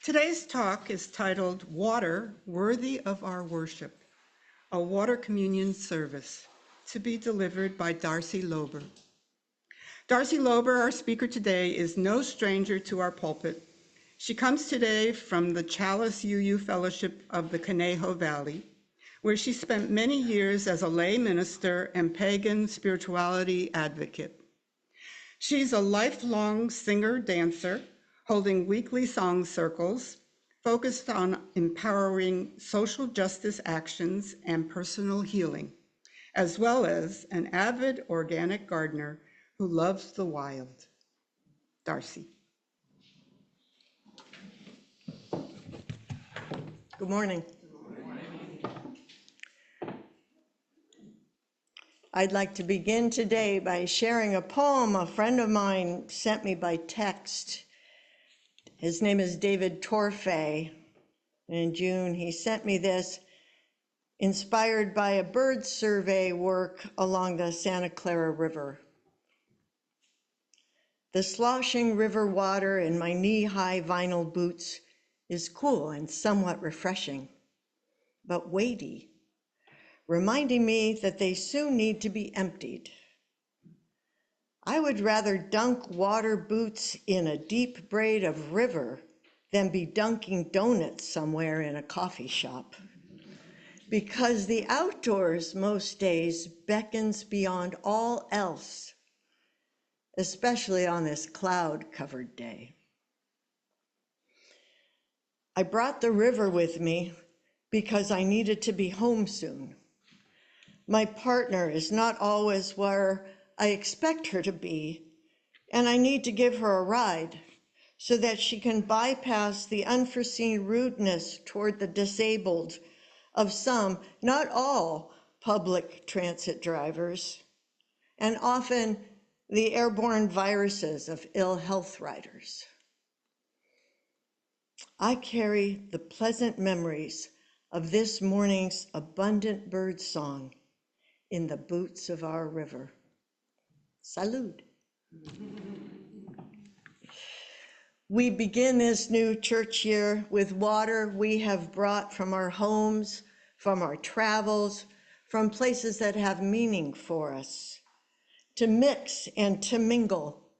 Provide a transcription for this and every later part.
Today's talk is titled Water Worthy of Our Worship, a water communion service, to be delivered by Darcy Lober. Darcy Lober, our speaker today, is no stranger to our pulpit. She comes today from the Chalice UU Fellowship of the Conejo Valley, where she spent many years as a lay minister and pagan spirituality advocate. She's a lifelong singer-dancer, holding weekly song circles, focused on empowering social justice actions and personal healing, as well as an avid organic gardener who loves the wild. Darcy. Good morning. I'd like to begin today by sharing a poem a friend of mine sent me by text. His name is David Torfay. In June, he sent me this, inspired by a bird survey work along the Santa Clara River. The sloshing river water in my knee-high vinyl boots is cool and somewhat refreshing, but weighty, reminding me that they soon need to be emptied. I would rather dunk water boots in a deep braid of river than be dunking donuts somewhere in a coffee shop. Because the outdoors most days beckons beyond all else, especially on this cloud-covered day. I brought the river with me because I needed to be home soon. My partner is not always where I expect her to be, and I need to give her a ride so that she can bypass the unforeseen rudeness toward the disabled of some, not all, public transit drivers, and often the airborne viruses of ill health riders. I carry the pleasant memories of this morning's abundant bird song in the boots of our river. Salud. We begin this new church year with water we have brought from our homes, from our travels, from places that have meaning for us, to mix and to mingle,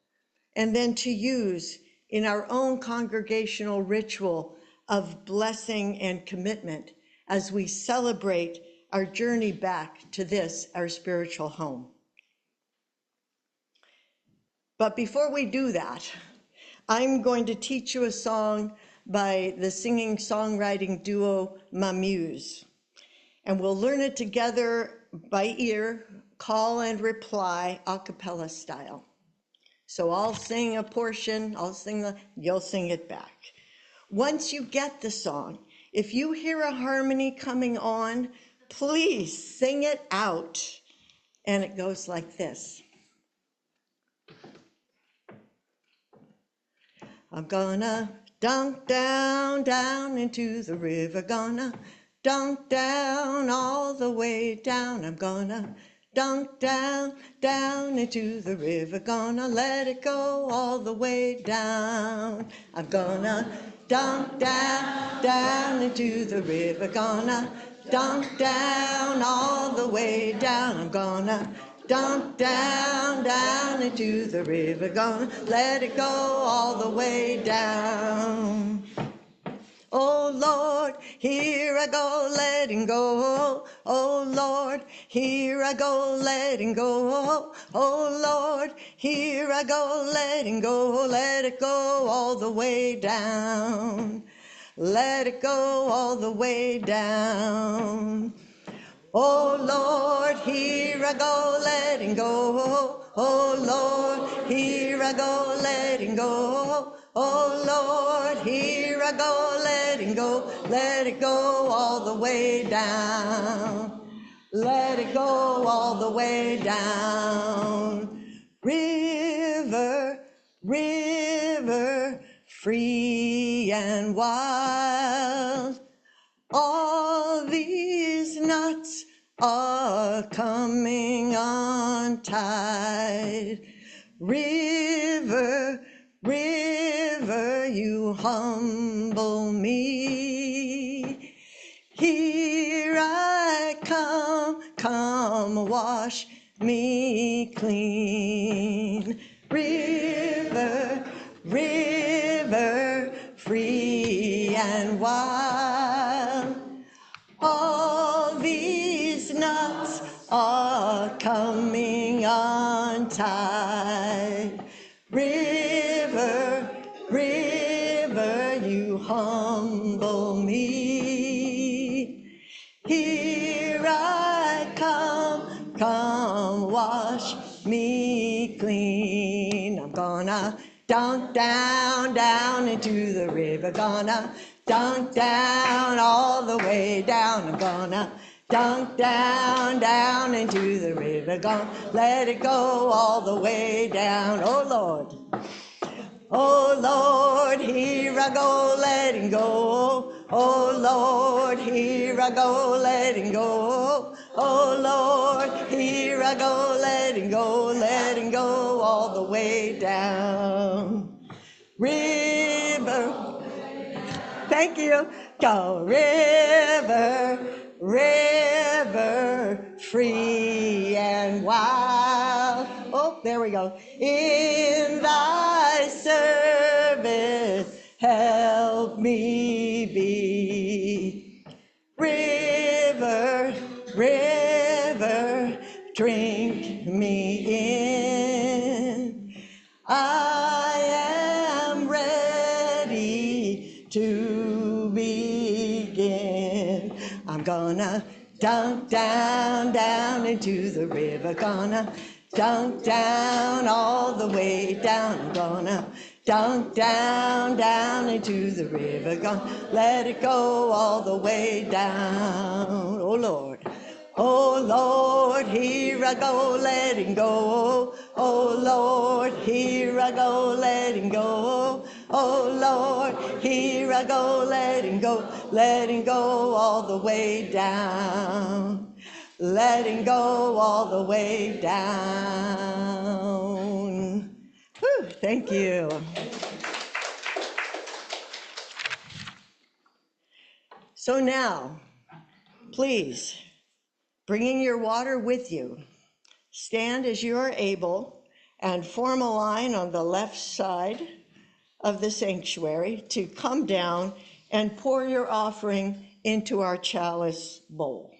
and then to use in our own congregational ritual of blessing and commitment as we celebrate our journey back to this, our spiritual home. But before we do that, I'm going to teach you a song by the singing-songwriting duo Mamuse. And we'll learn it together by ear, call and reply, a cappella style. So I'll sing a portion, you'll sing it back. Once you get the song, if you hear a harmony coming on, please sing it out. And it goes like this. I'm gonna dunk down, down into the river, gonna dunk down all the way down. I'm gonna dunk down, down into the river, gonna let it go all the way down. I'm gonna dunk down, down into the river, gonna dunk down all the way down. I'm gonna dunk down, down into the river, gonna let it go all the way down. Oh Lord, here I go, letting go. Oh Lord, here I go, letting go. Oh Lord, here I go, letting go. Let it go all the way down. Let it go all the way down. Oh Lord, here I go, letting go. Oh Lord, here I go, letting go. Oh Lord, here I go, letting go. Let it go all the way down. Let it go all the way down. River, river, free and wild. All these nuts are coming on tide. River, river, you humble me. Here I come, come wash me clean. River, river, free and wild. All these knots are coming untied. River, river, you humble me. Here I come, come wash me clean. I'm gonna dunk down, down into the river. Gonna dunk down all the way down. I'm gonna dunk down, down into the river. Gonna let it go all the way down. Oh Lord. Oh Lord, here I go, letting go. Oh Lord, here I go, letting go. Oh Lord, here I go, letting go all the way down. River, thank you. Go river, river, free and wild. Oh, there we go. In thy service, help me be. River, river, drink me in. I am ready to begin. I'm gonna dunk down, down into the river. Gonna dunk down all the way down. I'm gonna dunk down, down into the river. Gonna let it go all the way down. Oh Lord. Oh Lord, here I go, letting go. Oh Lord, here I go, letting go. Oh Lord, here I go, letting go all the way down. Letting go all the way down. Whew, thank you. So now, please, bringing your water with you, stand as you are able and form a line on the left side of the sanctuary to come down and pour your offering into our chalice bowl.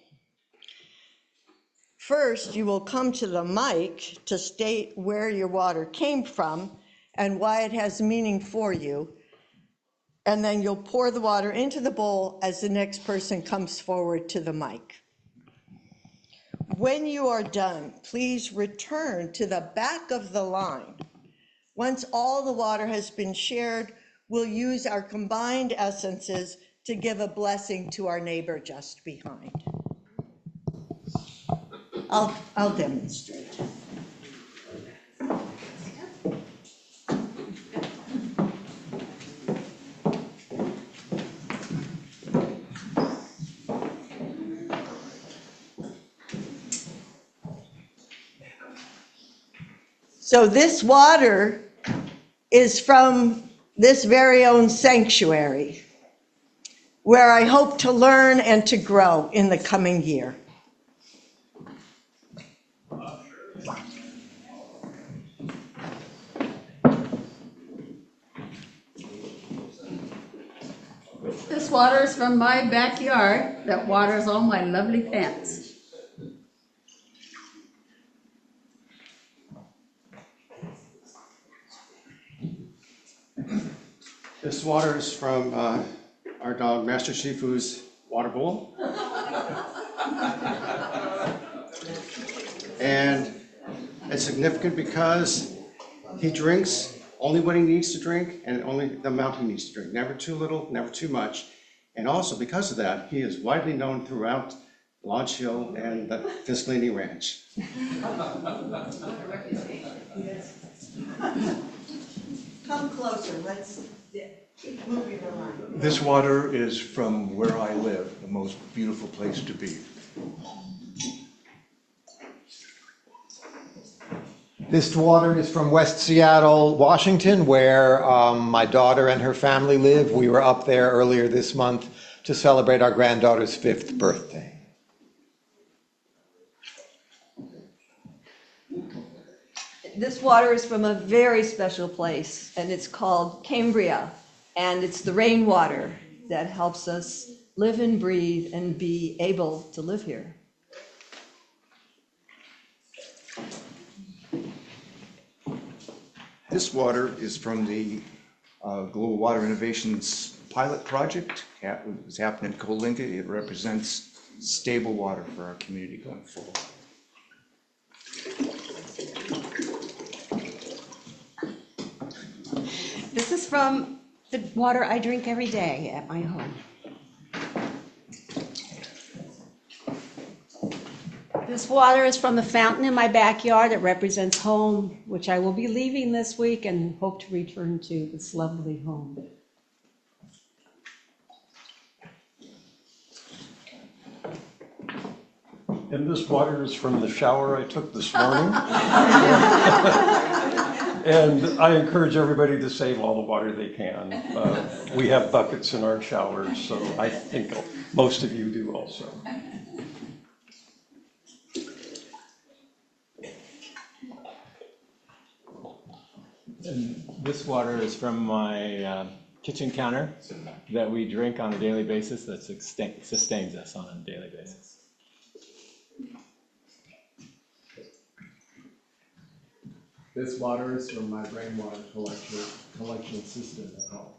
First, you will come to the mic to state where your water came from and why it has meaning for you. And then you'll pour the water into the bowl as the next person comes forward to the mic. When you are done, please return to the back of the line. Once all the water has been shared, we'll use our combined essences to give a blessing to our neighbor just behind. I'll demonstrate. So this water is from this very own sanctuary, where I hope to learn and to grow in the coming year. This water is from my backyard that waters all my lovely plants. This water is from our dog, Master Shifu's water bowl. And it's significant because he drinks only what he needs to drink and only the amount he needs to drink. Never too little, never too much. And also because of that, he is widely known throughout Lodge Hill and the Fiscalini Ranch. Come closer, let's keep moving along. This water is from where I live, the most beautiful place to be. This water is from West Seattle, Washington, where my daughter and her family live. We were up there earlier this month to celebrate our granddaughter's 5th birthday. This water is from a very special place, and it's called Cambria, and it's the rainwater that helps us live and breathe and be able to live here. This water is from the Global Water Innovations pilot project. It was happening in Coalinga. It represents stable water for our community going forward. This is from the water I drink every day at my home. This water is from the fountain in my backyard. It represents home, which I will be leaving this week and hope to return to this lovely home. And this water is from the shower I took this morning. And I encourage everybody to save all the water they can. We have buckets in our showers, so I think most of you do also. And this water is from my kitchen counter that we drink on a daily basis, that sustains us on a daily basis. This water is from my rainwater collection system at home.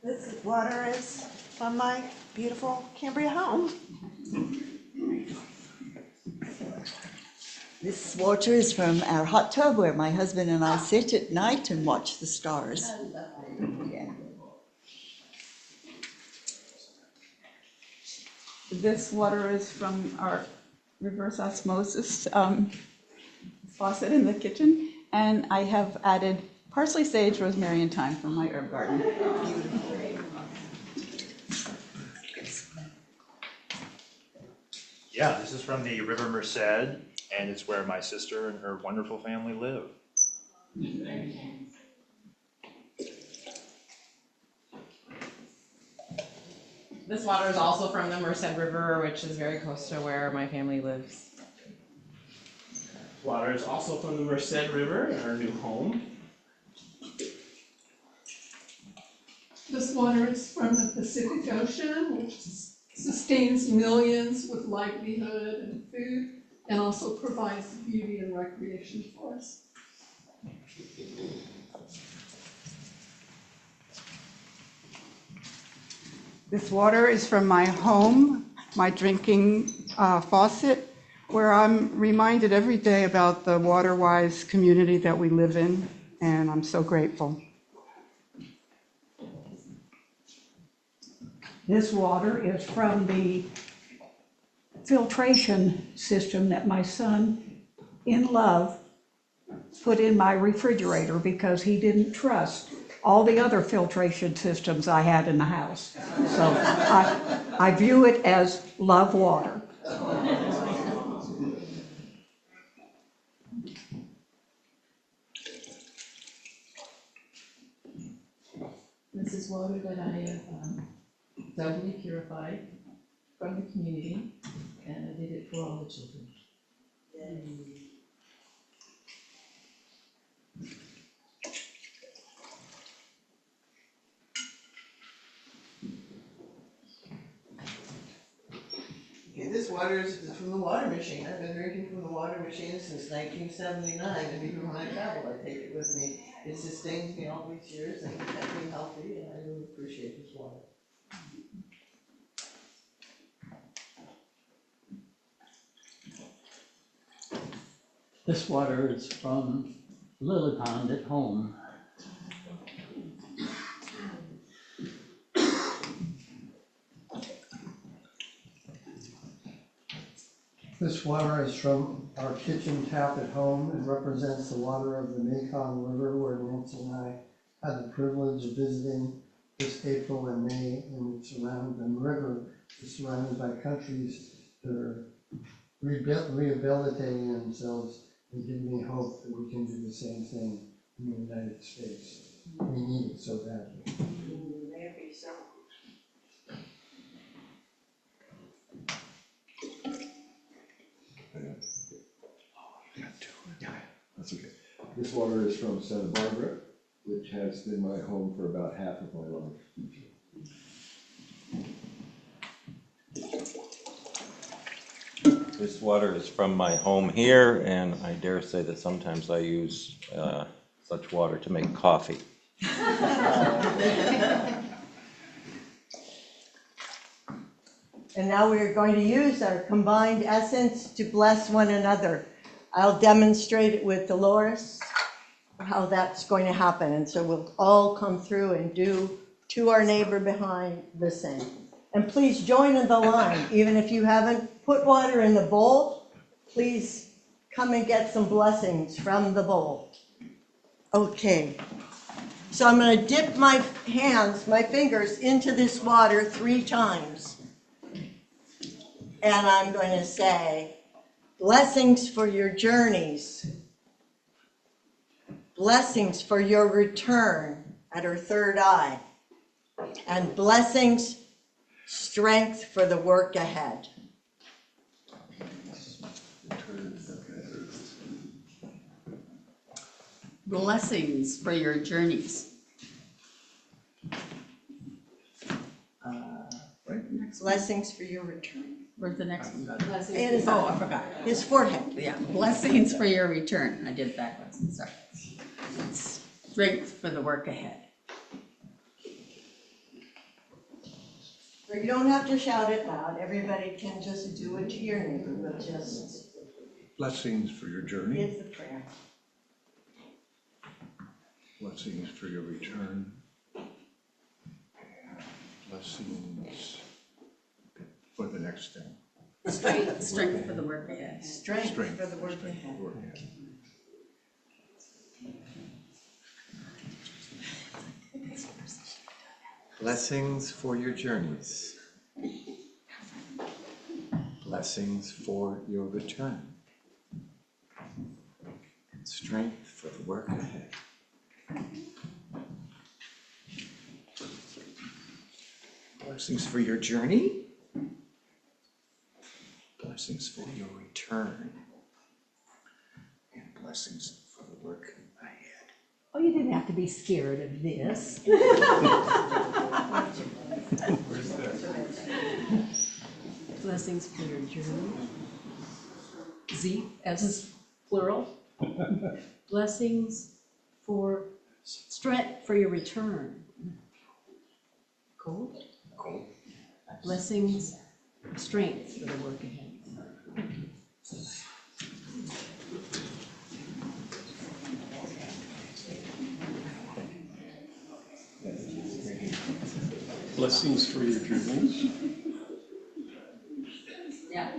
This water is from my beautiful Cambria home. This water is from our hot tub where my husband and I sit at night and watch the stars. Yeah. This water is from our reverse osmosis faucet in the kitchen, and I have added parsley, sage, rosemary, and thyme from my herb garden. Yeah, this is from the River Merced, and it's where my sister and her wonderful family live. This water is also from the Merced River, which is very close to where my family lives. Water is also from the Merced River, our new home. This water is from the Pacific Ocean, which sustains millions with livelihood and food, and also provides beauty and recreation for us. This water is from my home, my drinking faucet, where I'm reminded every day about the water-wise community that we live in, and I'm so grateful. This water is from the filtration system that my son, in love, put in my refrigerator because he didn't trust all the other filtration systems I had in the house. So I view it as love water. This is water that I have doubly purified from the community, and I did it for all the children. Okay, this water is from the water machine. I've been drinking from the water machine since 1979, and even when I travel, I take it with me. It sustains me all these years and kept me healthy, and I really appreciate this water. This water is from Lily Pond at home. This water is from our kitchen tap at home and represents the water of the Mekong River where Nancy and I had the privilege of visiting this April and May, and the river is surrounded by countries that are rehabilitating themselves and give me hope that we can do the same thing in the United States. We need it so badly. Maybe so. That's okay. This water is from Santa Barbara, which has been my home for about half of my life. This water is from my home here, and I dare say that sometimes I use such water to make coffee. And now we are going to use our combined essence to bless one another. I'll demonstrate it with Dolores, how that's going to happen. And so we'll all come through and do to our neighbor behind the same. And please join in the line. Even if you haven't put water in the bowl, please come and get some blessings from the bowl. Okay. So I'm going to dip my fingers into this water 3 times. And I'm going to say, blessings for your journeys. Blessings for your return at her third eye. And blessings, strength for the work ahead. Blessings for your journeys. Blessings for your return. Where's the next one? Oh, I forgot. His forehead. Yeah, blessings for your return. I did it backwards, I'm sorry. Strength for the work ahead. You don't have to shout it loud. Everybody can just do it to your neighbor, but just Blessings for your journey. give the prayer. Blessings for your return. And blessings for the next thing. Strength for the work ahead. Strength for the work ahead. Blessings for your journeys. Blessings for your return. And strength for the work ahead. Blessings for your journey. Blessings for your return. And blessings for the work ahead. Oh, you didn't have to be scared of this. Blessings for your journey. Z as is plural. Blessings for strength for your return. Cool. Cool. Blessings, strength for the work ahead. Blessings for your journeys. Yeah.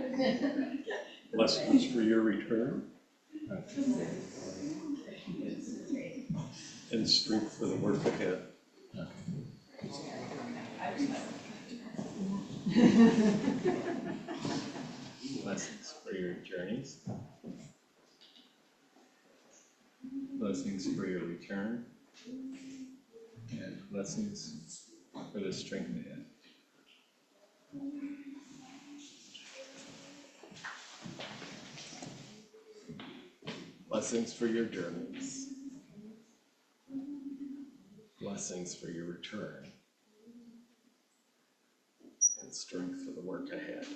Blessings for your return. And strength for the work ahead. Blessings for your journeys. Blessings for your return. And blessings for the strength ahead. Blessings for your journeys. Blessings for your return. And strength for the work ahead.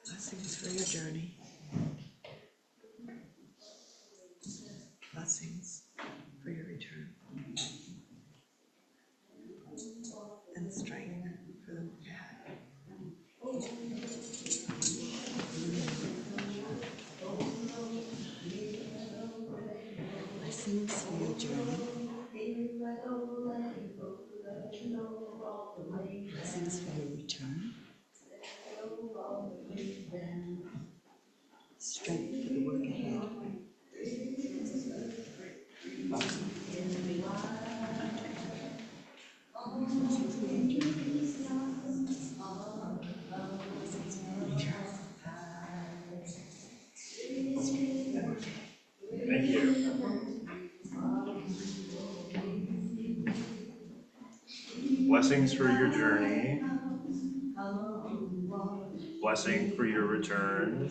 Blessings for your journey. Blessings for your return. And strength for the work ahead. Blessings for your journey. Blessings for your return. Strength for the work ahead. Blessings for your journey. Blessing for your return.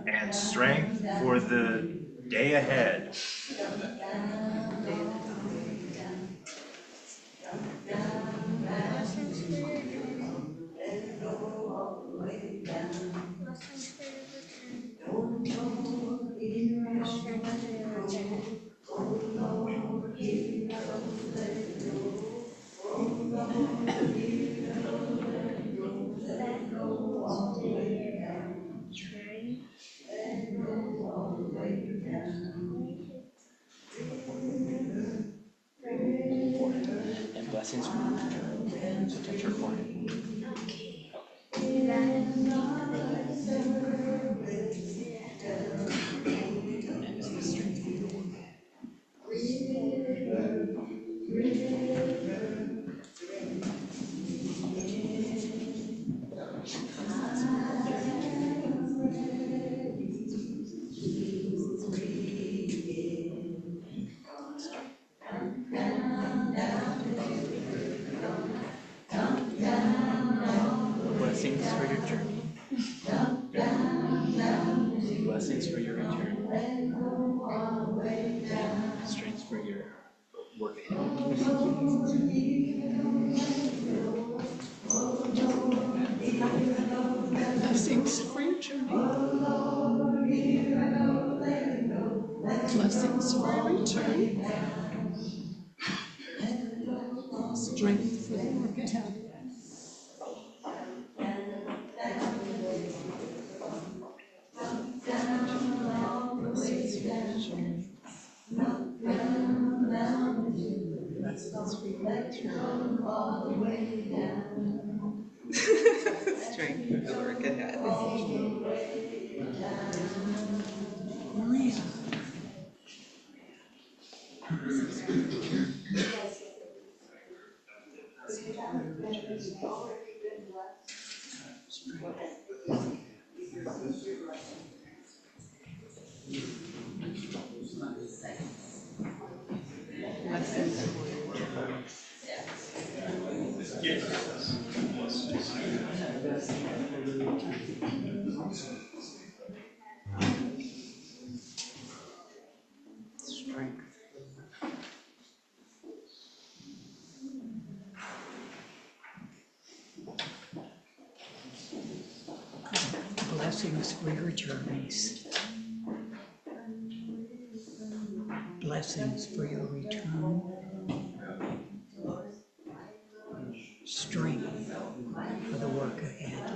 And strength for the day ahead. And blessings for your return. So touch your forehead. Blessings for your journey. Blessings for your return. Strength for your work ahead. Blessings for your journey. Blessings for your return. Strength for the work ahead. Strength for the work ahead. Maria. Strength. Blessings for your journeys. Blessings for your return. Strength for the work ahead.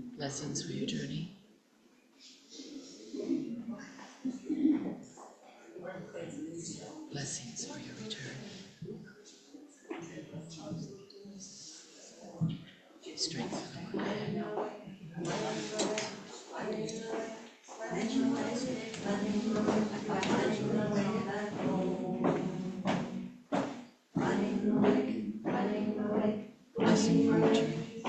Blessings for your journey. Blessings for your return. Strength for the work ahead. Blessing for your journey.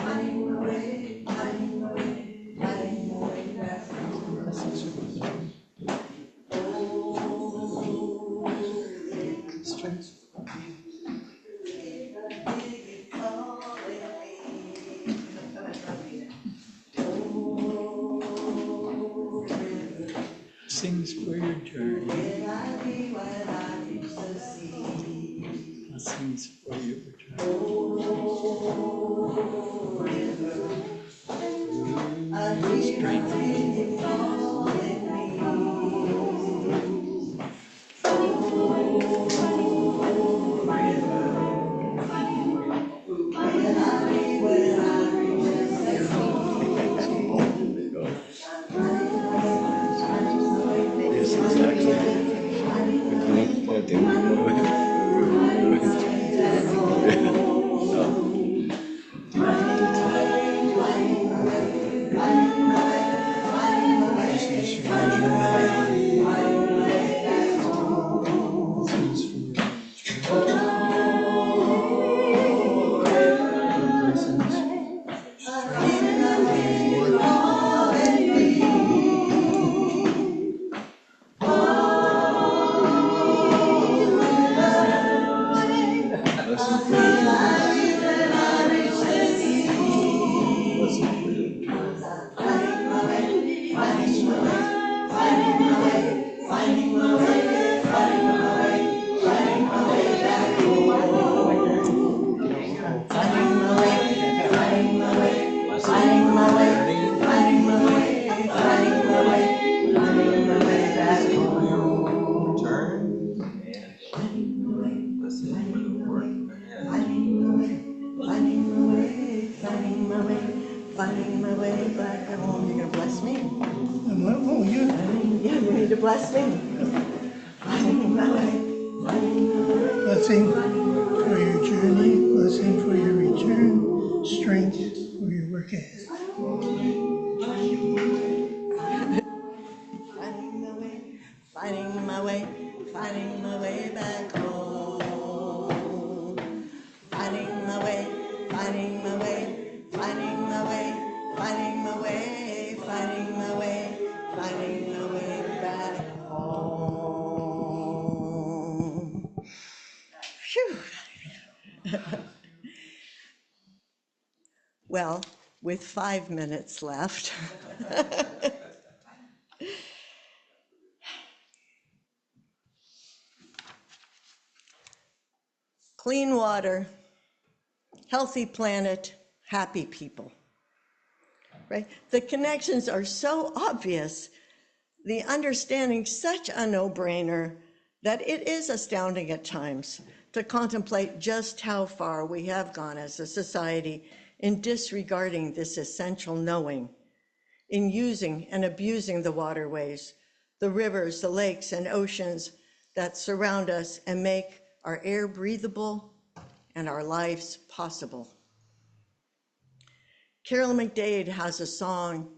Strength. Blessings for your journey. Blessings for your return. Strength. Yes, exactly. finding my way, finding my way, finding my way, finding my way back home. Turn and listen for the word ahead. Finding my way, finding my way, finding my way, finding my way back home. You're gonna bless me? Oh, you. Yeah, you need to bless me. Finding my way, finding my way. Blessing for your journey, blessing for your return, strength for your work ahead. Finding my way, finding my way, finding my way back home. Finding my way, finding my way, finding my way, finding my way, finding my way, finding my way back home. Phew. Well, with 5 minutes left. Clean water, healthy planet, happy people. Right? The connections are so obvious, the understanding such a no-brainer that it is astounding at times to contemplate just how far we have gone as a society in disregarding this essential knowing, in using and abusing the waterways, the rivers, the lakes, and oceans that surround us and make our air breathable and our lives possible. Carol McDade has a song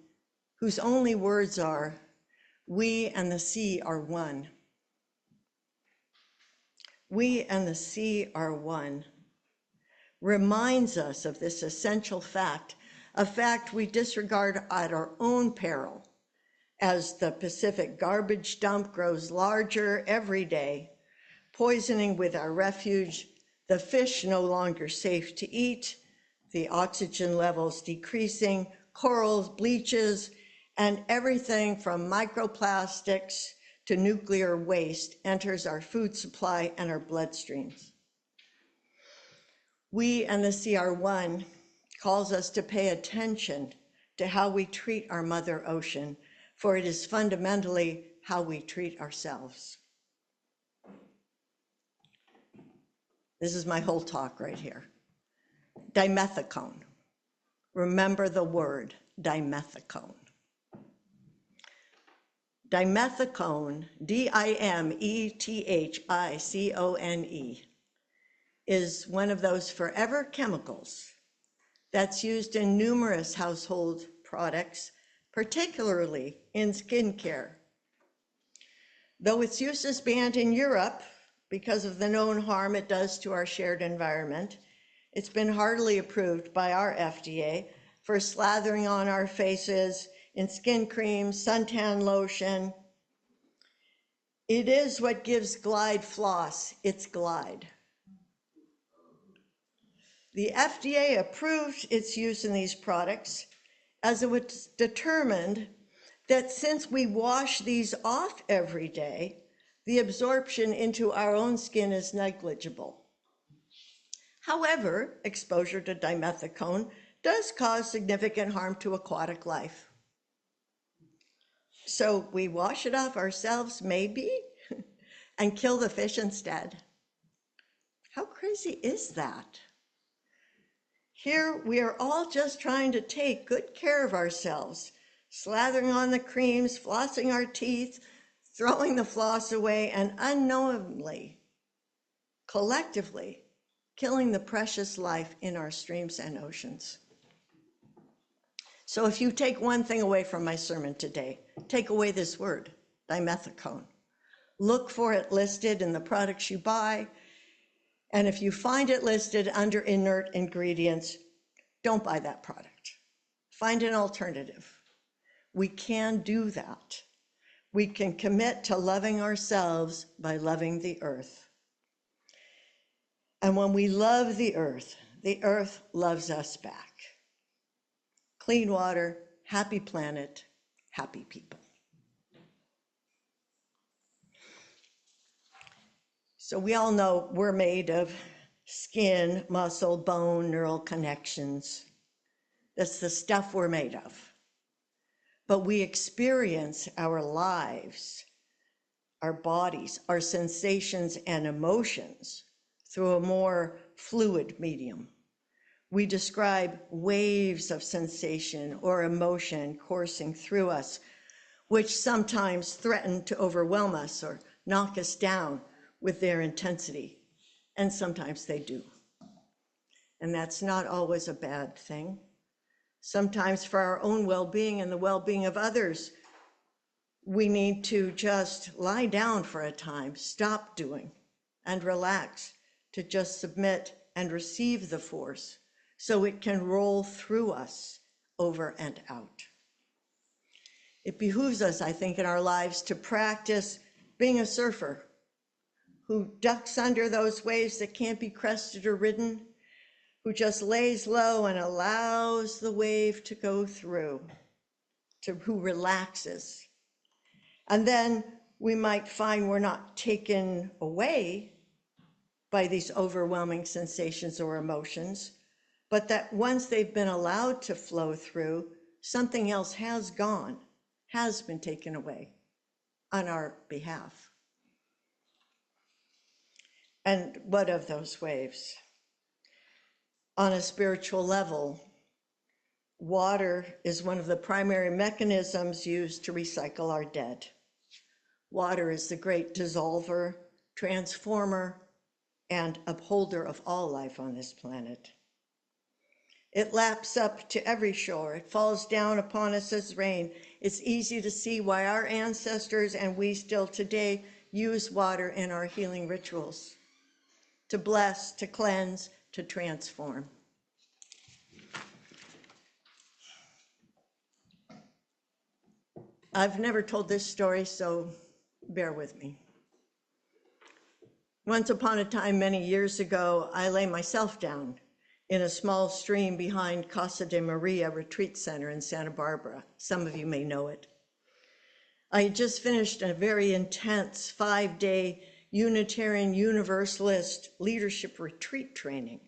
whose only words are, "We and the sea are one." We and the sea are one, reminds us of this essential fact, a fact we disregard at our own peril as the Pacific garbage dump grows larger every day, poisoning with our refuge, the fish no longer safe to eat, the oxygen levels decreasing, corals bleaches, and everything from microplastics to nuclear waste enters our food supply and our bloodstreams. We and the CR1 calls us to pay attention to how we treat our Mother Ocean, for it is fundamentally how we treat ourselves. This is my whole talk right here. Dimethicone. Remember the word, dimethicone. Dimethicone, D-I-M-E-T-H-I-C-O-N-E, is one of those forever chemicals that's used in numerous household products, particularly in skincare. Though its use is banned in Europe because of the known harm it does to our shared environment, it's been heartily approved by our FDA for slathering on our faces in skin cream, suntan lotion. It is what gives Glide floss its glide. The FDA approved its use in these products as it was determined that since we wash these off every day, the absorption into our own skin is negligible. However, exposure to dimethicone does cause significant harm to aquatic life. So we wash it off ourselves, maybe, and kill the fish instead. How crazy is that? Here we are all just trying to take good care of ourselves, slathering on the creams, flossing our teeth, throwing the floss away, and unknowingly, collectively, killing the precious life in our streams and oceans. So if you take one thing away from my sermon today, take away this word, dimethicone. Look for it listed in the products you buy, and if you find it listed under inert ingredients, don't buy that product. Find an alternative. We can do that. We can commit to loving ourselves by loving the earth. And when we love the earth loves us back. Clean water, happy planet, happy people. So we all know we're made of skin, muscle, bone, neural connections. That's the stuff we're made of. But we experience our lives, our bodies, our sensations and emotions through a more fluid medium. We describe waves of sensation or emotion coursing through us, which sometimes threaten to overwhelm us or knock us down with their intensity. And sometimes they do. And that's not always a bad thing. Sometimes for our own well-being and the well-being of others, we need to just lie down for a time, stop doing, and relax, to just submit and receive the force so it can roll through us over and out. It behooves us, I think, in our lives to practice being a surfer who ducks under those waves that can't be crested or ridden, who just lays low and allows the wave to go through, who relaxes. And then we might find we're not taken away by these overwhelming sensations or emotions, but that once they've been allowed to flow through, something else has gone, has been taken away on our behalf. And what of those waves? On a spiritual level, water is one of the primary mechanisms used to recycle our dead. Water is the great dissolver, transformer, and upholder of all life on this planet. It laps up to every shore. It falls down upon us as rain. It's easy to see why our ancestors and we still today use water in our healing rituals, to bless, to cleanse, to transform. I've never told this story, so bear with me. Once upon a time, many years ago, I lay myself down in a small stream behind Casa de Maria Retreat Center in Santa Barbara. Some of you may know it. I had just finished a very intense 5-day Unitarian Universalist leadership retreat training.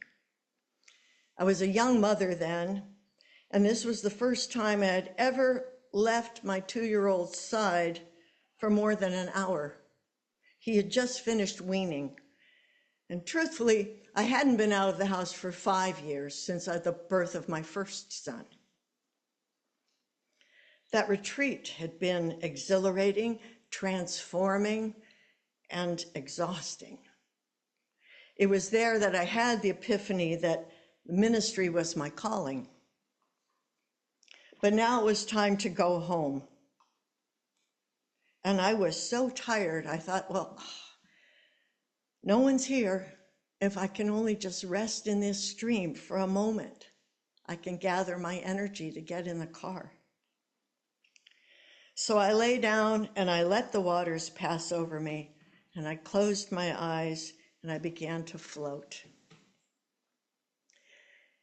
I was a young mother then, and this was the first time I had ever left my 2-year-old's side for more than an hour. He had just finished weaning. And truthfully, I hadn't been out of the house for 5 years since the birth of my first son. That retreat had been exhilarating, transforming, and exhausting. It was there that I had the epiphany that ministry was my calling. But now it was time to go home. And I was so tired, I thought, well, no one's here. If I can only just rest in this stream for a moment, I can gather my energy to get in the car. So I lay down and I let the waters pass over me, and I closed my eyes and I began to float.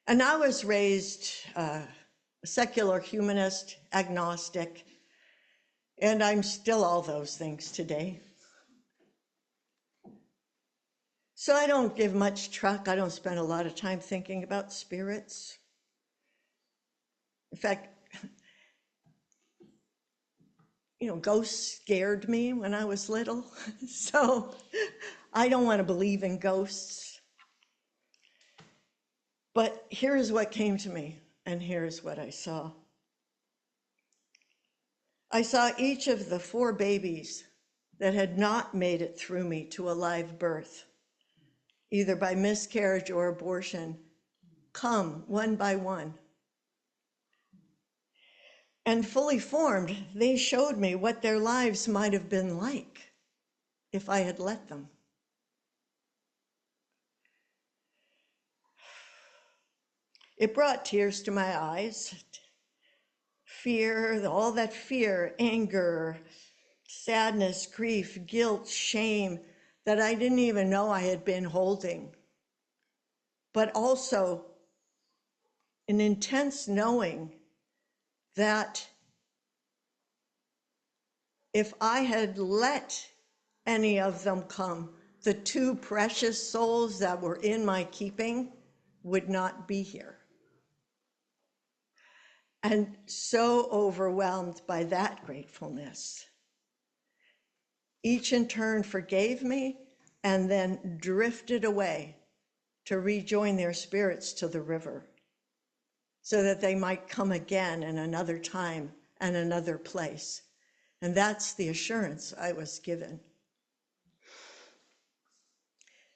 And I was raised a secular humanist, agnostic, and I'm still all those things today. So I don't give much truck. I don't spend a lot of time thinking about spirits. In fact, ghosts scared me when I was little, so I don't want to believe in ghosts. But here's what came to me, and here's what I saw. I saw each of the 4 babies that had not made it through me to a live birth, either by miscarriage or abortion, come one by one. And fully formed, they showed me what their lives might have been like if I had let them. It brought tears to my eyes. Fear, all that fear, anger, sadness, grief, guilt, shame that I didn't even know I had been holding. But also an intense knowing that if I had let any of them come, the 2 precious souls that were in my keeping would not be here. and so overwhelmed by that gratefulness. Each in turn forgave me and then drifted away to rejoin their spirits to the river so that they might come again in another time and another place. And that's the assurance I was given.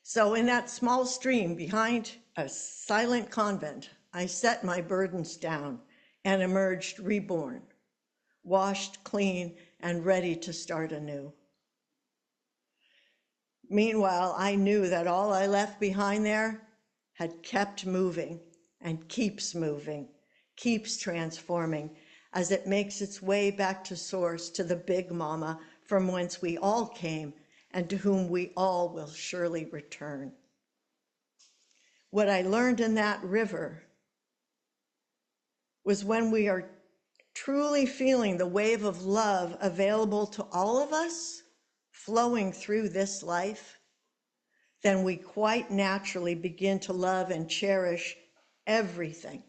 So in that small stream behind a silent convent, I set my burdens down and emerged reborn, washed clean and ready to start anew. Meanwhile, I knew that all I left behind there had kept moving and keeps moving, keeps transforming as it makes its way back to source, to the big mama from whence we all came and to whom we all will surely return. What I learned in that river was when we are truly feeling the wave of love available to all of us flowing through this life, then we quite naturally begin to love and cherish everything.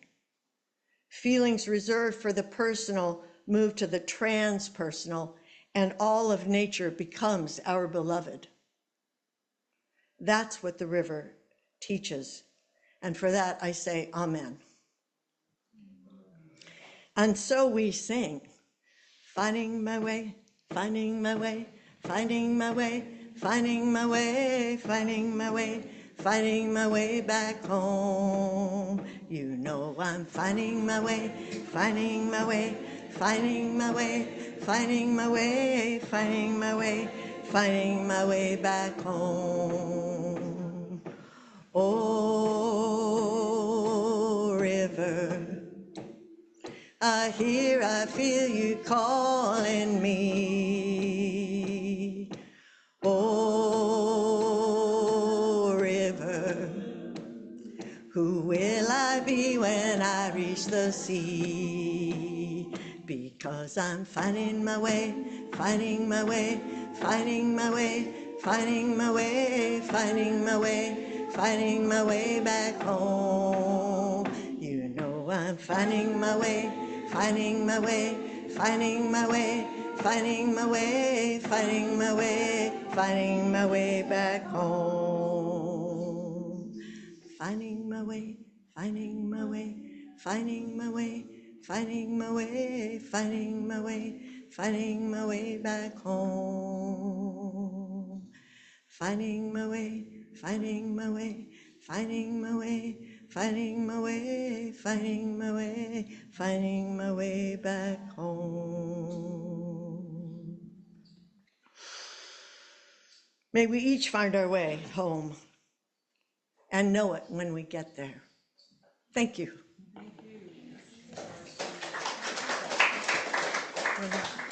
Feelings reserved for the personal move to the transpersonal, and all of nature becomes our beloved. That's what the river teaches. And for that I say amen. And so we sing, finding my way, finding my way, finding my way, finding my way, finding my way, finding my way back home. You know I'm finding my way, finding my way, finding my way, finding my way, finding my way, finding my way back home. Oh, river, I hear, I feel you calling me. Oh, river, who will I be when I reach the sea? Because I'm finding my way, finding my way, finding my way, finding my way, finding my way, finding my way back home. You know I'm finding my way, finding my way, finding my way, finding my way, finding my way, finding my way back home. Finding my way, finding my way, finding my way, finding my way, finding my way, finding my way back home. Finding my way, finding my way, finding my way, finding my way, finding my way, finding my way back home. May we each find our way home and know it when we get there. Thank you. Thank you.